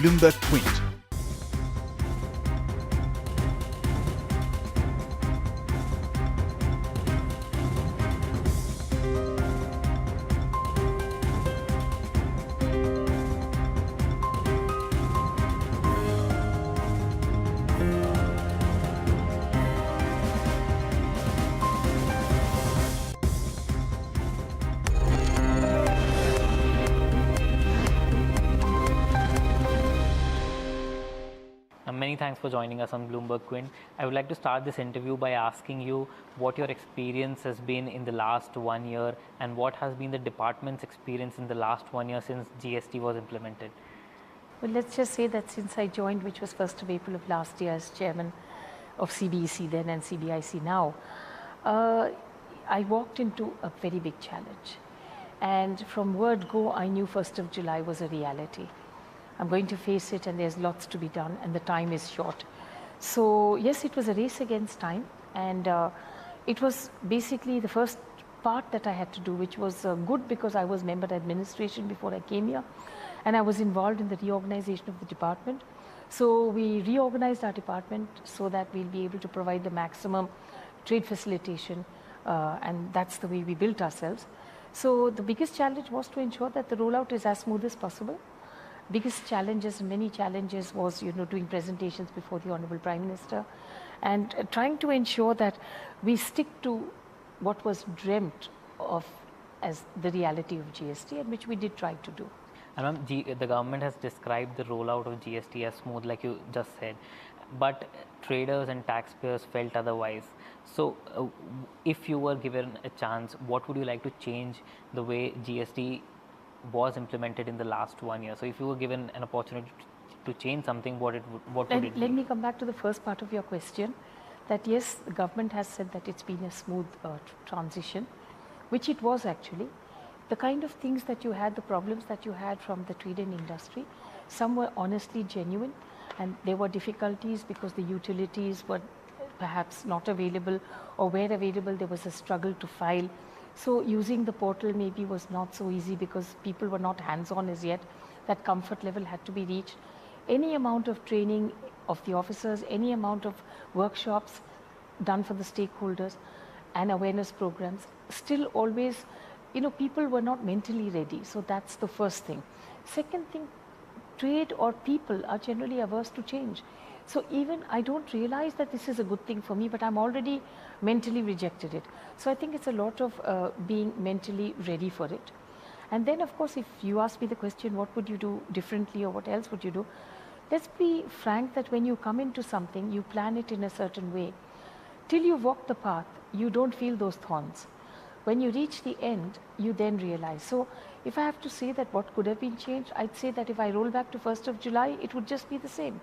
Bloomberg Quint. Many thanks for joining us on Bloomberg Quint. I would like to start this interview by asking you what your experience has been in the last 1 year and what has been the department's experience in the last 1 year since GST was implemented. Well, let's just say that since I joined, which was 1st of April of last year as chairman of CBIC then and CBIC now, I walked into a very big challenge. And from word go, I knew 1st of July was a reality. I'm going to face it and there's lots to be done and the time is short. So yes, it was a race against time, and it was basically the first part that I had to do, which was good because I was member administration before I came here and I was involved in the reorganization of the department. So we reorganized our department so that we'll be able to provide the maximum trade facilitation, and that's the way we built ourselves. So the biggest challenge was to ensure that the rollout is as smooth as possible. Biggest challenges, many challenges, was doing presentations before the Honorable Prime Minister and trying to ensure that we stick to what was dreamt of as the reality of GST, and which we did try to do. And the government has described the rollout of GST as smooth, like you just said, but traders and taxpayers felt otherwise. So if you were given a chance, what would you like to change the way GST was implemented in the last 1 year? So if you were given an opportunity to change something, what would it be? Let me come back to the first part of your question, that yes, the government has said that it's been a smooth transition, which it was actually. The kind of things that you had, the problems that you had from the trade and industry, some were honestly genuine, and there were difficulties because the utilities were perhaps not available, or where available there was a struggle to file. So using the portal maybe was not so easy because people were not hands-on as yet. That comfort level had to be reached. Any amount of training of the officers, any amount of workshops done for the stakeholders and awareness programs, still always, people were not mentally ready. So that's the first thing. Second thing, trade or people are generally averse to change. So even I don't realize that this is a good thing for me, but I'm already mentally rejected it. So I think it's a lot of being mentally ready for it. And then of course, if you ask me the question, what would you do differently or what else would you do? Let's be frank that when you come into something, you plan it in a certain way. Till you walk the path, you don't feel those thorns. When you reach the end, you then realize. So if I have to say that what could have been changed, I'd say that if I roll back to 1st of July, it would just be the same.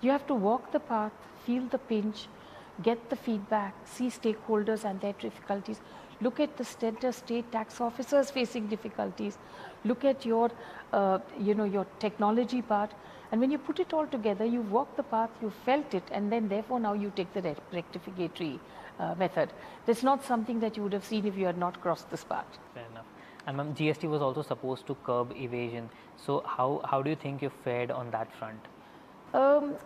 You have to walk the path, feel the pinch, get the feedback, see stakeholders and their difficulties, look at the state tax officers facing difficulties, look at your, your technology part, and when you put it all together, you walk the path, you felt it, and then therefore now you take the rectificatory method. That's not something that you would have seen if you had not crossed this path. Fair enough. And ma'am, GST was also supposed to curb evasion. So how do you think you fared on that front?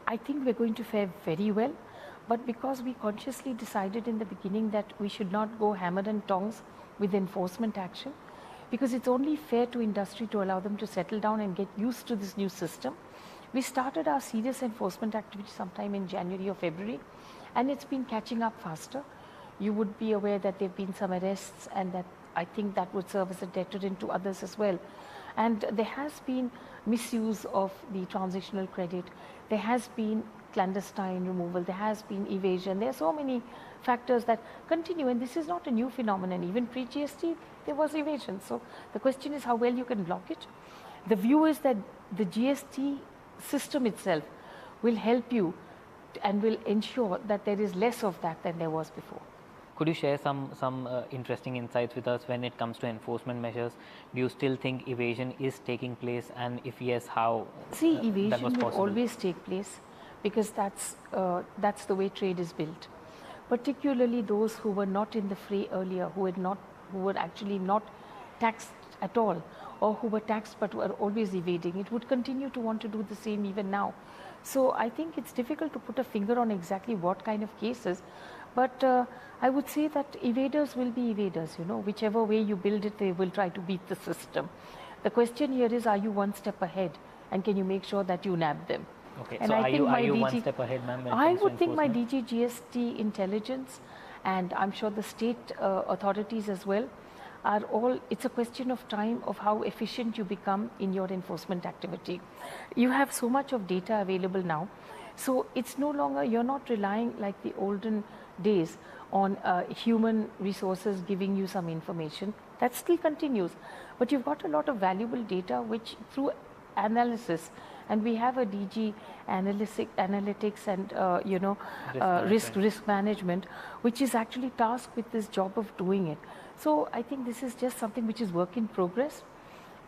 I think we're going to fare very well, but because we consciously decided in the beginning that we should not go hammer and tongs with enforcement action, because it's only fair to industry to allow them to settle down and get used to this new system. We started our serious enforcement activity sometime in January or February, and it's been catching up faster. You would be aware that there have been some arrests, and that I think that would serve as a deterrent to others as well. And there has been misuse of the transitional credit. There has been clandestine removal. There has been evasion. There are so many factors that continue, and this is not a new phenomenon. Even pre-GST, there was evasion. So the question is how well you can block it. The view is that the GST system itself will help you and will ensure that there is less of that than there was before. Could you share some interesting insights with us when it comes to enforcement measures? Do you still think evasion is taking place, and if yes, how? See, that was evasion will possible? always take place because that's the way trade is built. Particularly those who were not in the fray earlier, who were actually not taxed at all, or who were taxed but were always evading, it would continue to want to do the same even now. So I think it's difficult to put a finger on exactly what kind of cases, but I would say that evaders will be evaders, whichever way you build it, they will try to beat the system. The question here is, are you one step ahead, and can you make sure that you nab them? Okay, And so I think are you one step ahead, ma'am? I would think my DG GST intelligence, and I'm sure the state authorities as well, are all, it's a question of time of how efficient you become in your enforcement activity. You have so much of data available now, so it's no longer, you're not relying like the olden days on human resources giving you some information. That still continues, but you've got a lot of valuable data which through analysis, and we have a DG analytics and risk management, which is actually tasked with this job of doing it. So I think this is just something which is work in progress.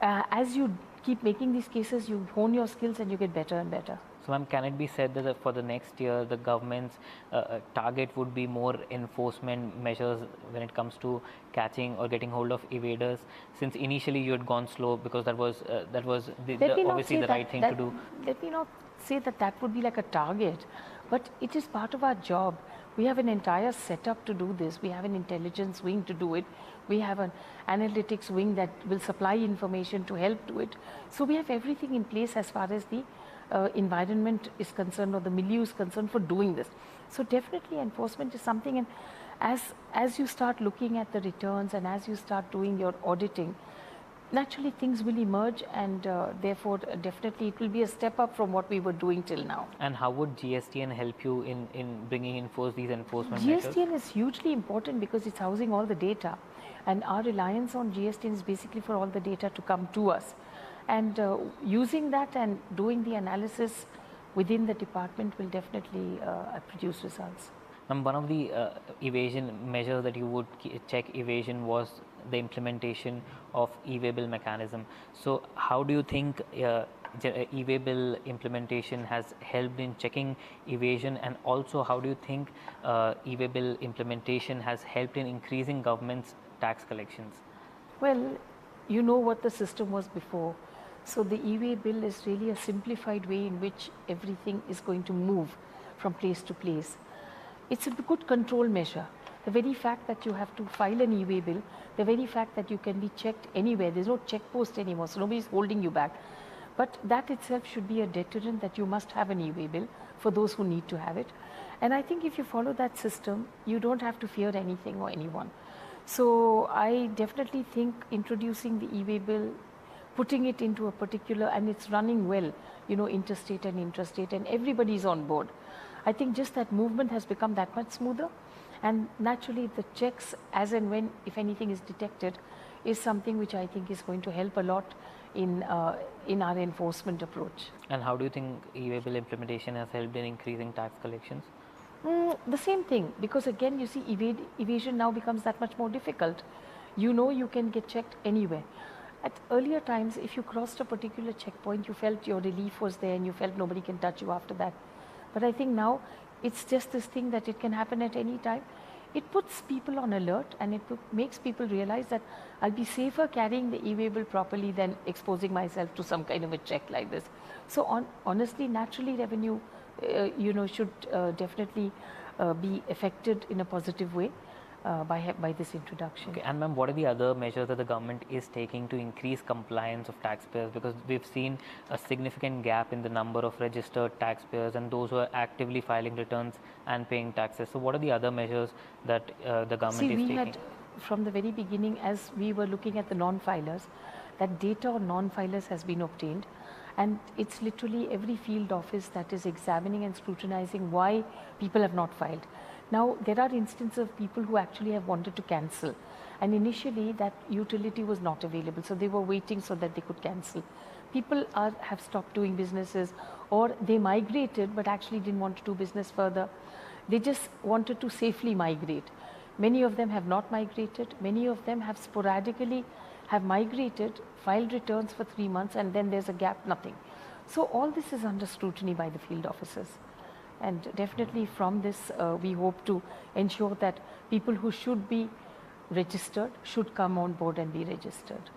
As you keep making these cases, you hone your skills and you get better and better. So, ma'am, can it be said that for the next year, the government's target would be more enforcement measures when it comes to catching or getting hold of evaders? Since initially you had gone slow because that was obviously the right thing to do. Let me not say that that would be like a target, but it is part of our job. We have an entire setup to do this. We have an intelligence wing to do it. We have an analytics wing that will supply information to help do it. So we have everything in place as far as the environment is concerned or the milieu is concerned for doing this. So definitely enforcement is something, and as you start looking at the returns and as you start doing your auditing, naturally things will emerge, and therefore definitely it will be a step up from what we were doing till now. And how would GSTN help you in bringing in these enforcement measures? GSTN is hugely important because it's housing all the data, and our reliance on GSTN is basically for all the data to come to us. And using that and doing the analysis within the department will definitely produce results. One of the evasion measures that you would check evasion was the implementation of e-way bill mechanism. So how do you think e-way bill implementation has helped in checking evasion, and also how do you think e-way bill implementation has helped in increasing government's tax collections? Well, you know what the system was before. So the e-way bill is really a simplified way in which everything is going to move from place to place. It's a good control measure. The very fact that you have to file an e-way bill, the very fact that you can be checked anywhere, there's no check post anymore, so nobody's holding you back. But that itself should be a deterrent that you must have an e-way bill for those who need to have it. And I think if you follow that system, you don't have to fear anything or anyone. So I definitely think introducing the e-way bill, putting it into a particular, and it's running well, interstate and intrastate, and everybody's on board. I think just that movement has become that much smoother, and naturally the checks as and when, if anything is detected, is something which I think is going to help a lot in our enforcement approach. And how do you think e-way bill implementation has helped in increasing tax collections? The same thing, because again, you see, evasion now becomes that much more difficult. You can get checked anywhere. At earlier times, if you crossed a particular checkpoint, you felt your relief was there and you felt nobody can touch you after that. But I think now it's just this thing that it can happen at any time. It puts people on alert, and it makes people realize that I'll be safer carrying the e-way bill properly than exposing myself to some kind of a check like this. So honestly, naturally revenue should definitely be affected in a positive way by this introduction. Okay, and ma'am, what are the other measures that the government is taking to increase compliance of taxpayers? Because we've seen a significant gap in the number of registered taxpayers and those who are actively filing returns and paying taxes. So what are the other measures that the government is taking? We had, from the very beginning, as we were looking at the non-filers, that data on non-filers has been obtained, and it's literally every field office that is examining and scrutinizing why people have not filed. Now, there are instances of people who actually have wanted to cancel, and initially that utility was not available, so they were waiting so that they could cancel. People have stopped doing businesses, or they migrated but actually didn't want to do business further. They just wanted to safely migrate. Many of them have not migrated. Many of them have sporadically have migrated, filed returns for 3 months, and then there's a gap, nothing. So all this is under scrutiny by the field officers. And definitely from this, we hope to ensure that people who should be registered should come on board and be registered.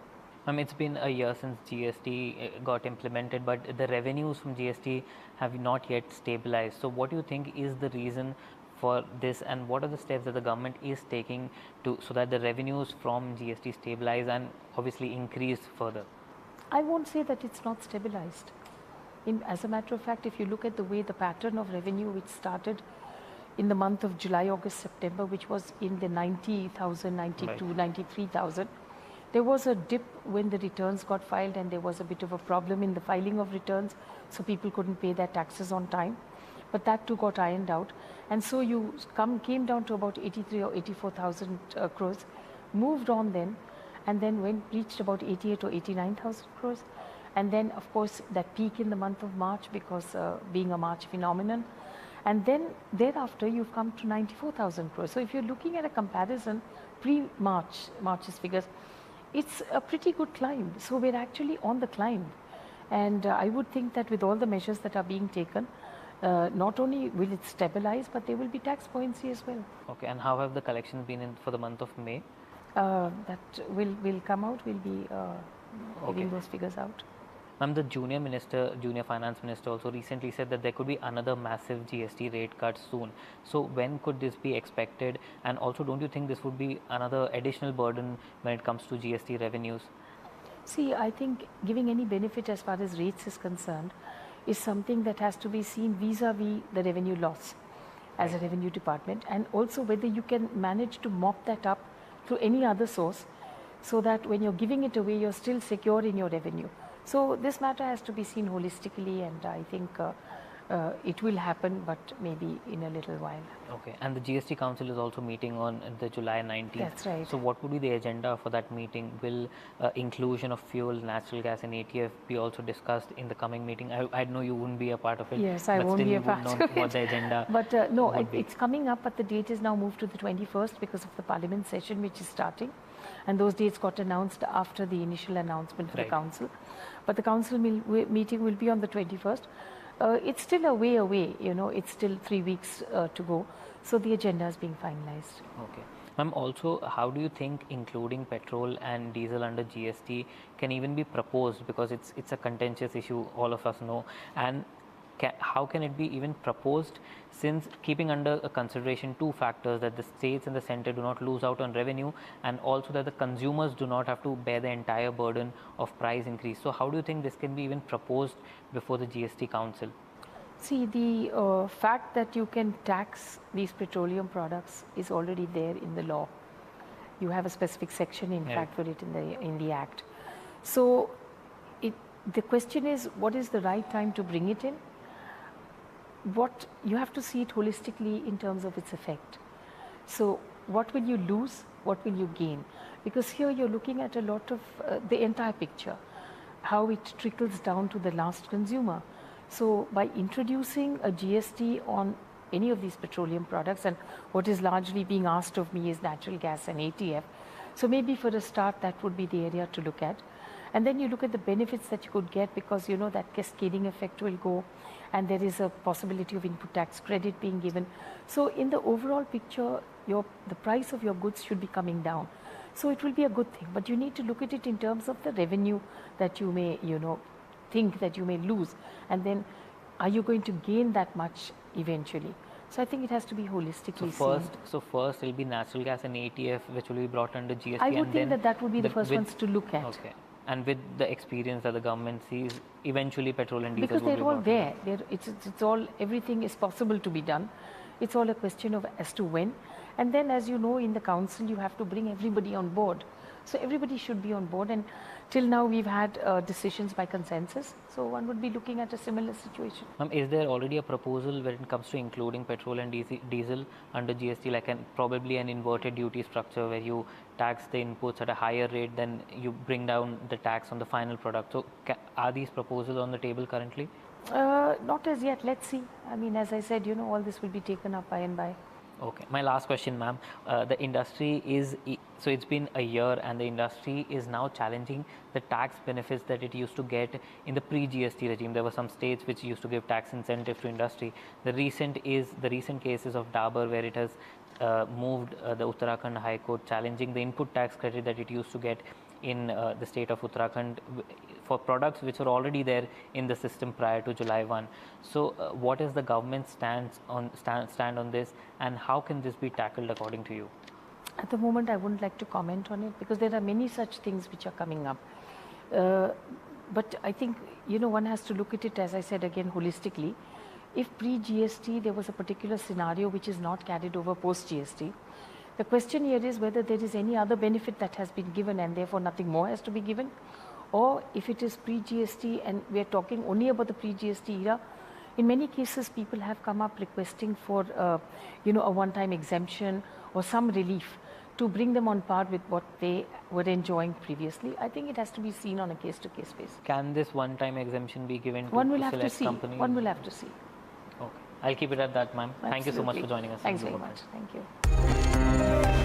It's been a year since GST got implemented, but the revenues from GST have not yet stabilized. So, what do you think is the reason for this, and what are the steps that the government is taking to so that the revenues from GST stabilize and obviously increase further? I won't say that it's not stabilized. As a matter of fact, if you look at the way the pattern of revenue which started in the month of July, August, September, which was in the 90,000, 92, right, 93,000, there was a dip when the returns got filed, and there was a bit of a problem in the filing of returns, so people couldn't pay their taxes on time. But that too got ironed out, and so you came down to about 83 or 84,000 crores, moved on then, and then reached about 88 or 89,000 crores. And then, of course, that peak in the month of March, because being a March phenomenon. And then thereafter, you've come to 94,000 crores. So if you're looking at a comparison March's figures, it's a pretty good climb. So we're actually on the climb. And I would think that with all the measures that are being taken, not only will it stabilize, but there will be tax buoyancy as well. Okay, and how have the collections been for the month of May? That will come out. We'll be giving those figures out. Ma'am, the junior finance minister also recently said that there could be another massive GST rate cut soon. So when could this be expected? And also, don't you think this would be another additional burden when it comes to GST revenues? See, I think giving any benefit as far as rates is concerned is something that has to be seen vis-a-vis the revenue loss as a revenue department, and also whether you can manage to mop that up through any other source, so that when you're giving it away, you're still secure in your revenue. So this matter has to be seen holistically, and I think it will happen, but maybe in a little while. Okay, and the GST Council is also meeting on the July 19th. That's right. So what would be the agenda for that meeting? Will inclusion of fuel, natural gas and ATF be also discussed in the coming meeting? I know you wouldn't be a part of it. Yes, I won't be a part of it. What the agenda but no, it's coming up, but the date is now moved to the 21st because of the Parliament session which is starting. And those dates got announced after the initial announcement for the Council. But the Council meeting will be on the 21st. It's still a way away, it's still 3 weeks to go. So the agenda is being finalized. Okay. Ma'am, also, how do you think including petrol and diesel under GST can even be proposed? Because it's a contentious issue, all of us know. And how can it be even proposed, since keeping under consideration two factors, that the states and the centre do not lose out on revenue, and also that the consumers do not have to bear the entire burden of price increase? So how do you think this can be even proposed before the GST Council? See, the fact that you can tax these petroleum products is already there in the law. You have a specific section, in fact, for it in the Act. So the question is, what is the right time to bring it in? What you have to see it holistically in terms of its effect. So what will you lose? What will you gain? Because here you're looking at a lot of the entire picture, how it trickles down to the last consumer. So by introducing a GST on any of these petroleum products, and what is largely being asked of me is natural gas and ATF. So maybe for a start, that would be the area to look at. And then you look at the benefits that you could get, because that cascading effect will go, and there is a possibility of input tax credit being given. So in the overall picture, the price of your goods should be coming down. So it will be a good thing, but you need to look at it in terms of the revenue that you may, think that you may lose, and then are you going to gain that much eventually? So I think it has to be holistically seen. So first it will be natural gas and ATF, which will be brought under GST. I would think that would be the first ones to look at. Okay. And with the experience that the government sees, eventually petrol and diesel because will they're all there. It's all, everything is possible to be done. It's all a question of as to when. And then, as you know, in the council, you have to bring everybody on board. So everybody should be on board. And till now, we've had decisions by consensus. So one would be looking at a similar situation. Ma'am, is there already a proposal when it comes to including petrol and diesel under GST, like probably an inverted duty structure where you tax the inputs at a higher rate, then you bring down the tax on the final product? So are these proposals on the table currently? Not as yet. Let's see. I mean, as I said, all this will be taken up by and by. Okay. My last question, ma'am. The industry so it's been a year, and the industry is now challenging the tax benefits that it used to get in the pre-GST regime. There were some states which used to give tax incentives to industry. The recent cases of Dabur, where it has moved the Uttarakhand High Court challenging the input tax credit that it used to get in the state of Uttarakhand for products which are already there in the system prior to July 1. So what is the government's stand on this, and how can this be tackled according to you? At the moment, I wouldn't like to comment on it because there are many such things which are coming up. But I think, one has to look at it, as I said again, holistically. If pre-GST there was a particular scenario which is not carried over post-GST, the question here is whether there is any other benefit that has been given and therefore nothing more has to be given, or if it is pre-GST and we are talking only about the pre-GST era. In many cases, people have come up requesting for, a one-time exemption or some relief to bring them on par with what they were enjoying previously. I think it has to be seen on a case-to-case basis. Can this one-time exemption be given to One will have to select see. companies? One will have to see. Okay. I'll keep it at that, ma'am. Thank you so much for joining us. Thanks very much. Thank you.